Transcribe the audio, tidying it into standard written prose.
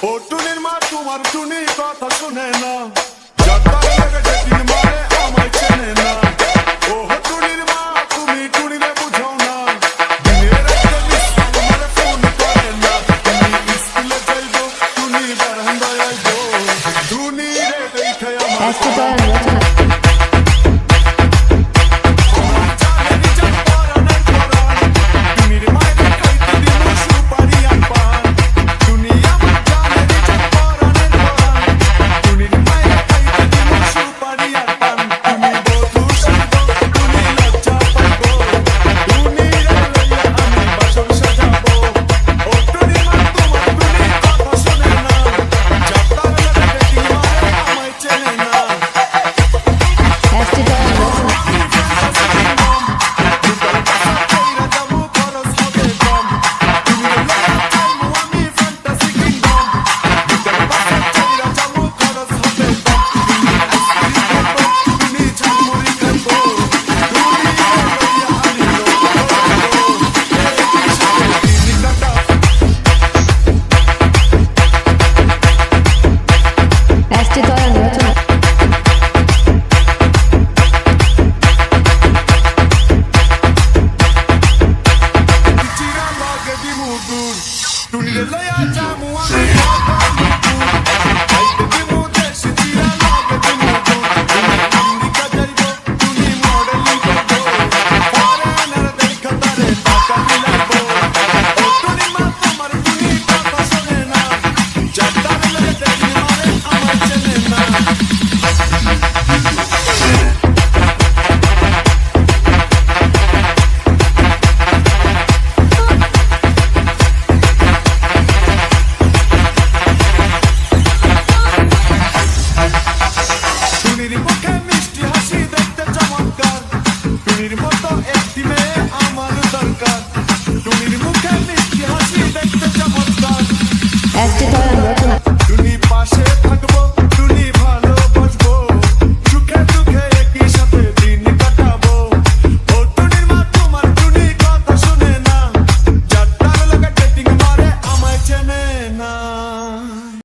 ও টুনির মা তোমার টুনি কথা শুনে না, যাত্রা লেগেছে তিন মারে আমায় চেনে না। ও টুনির মা তুমি টুনিরে বুঝাও না, দিনের রাতে মিস আমারে ফোন করে না। তুমি স্কুলে যাইবো টুনি বারান্দায় আইবো, টুনিরে দেখে আমার টুনিরে লইয়া যামু আমি আইতে দিমু দেশ চিরা লাগে দিমু টুনি আমেরিকা যাইবো টুনি মডেলিং করবো, ফরেনার দেখা তারে টাকা দিলাবো। ও টুনি মা তোমার টুনি কথা শোনে না, যাত্রা লেগেছে তিন মারে আমায় চেনে না। টুনির মুখে মিষ্টি হাসি দেখতে চমৎকার, টুনির মতো একটি মেয়ে আমার দরকার। টুনির মুখে মিষ্টি হাসি দেখতে চমৎকার।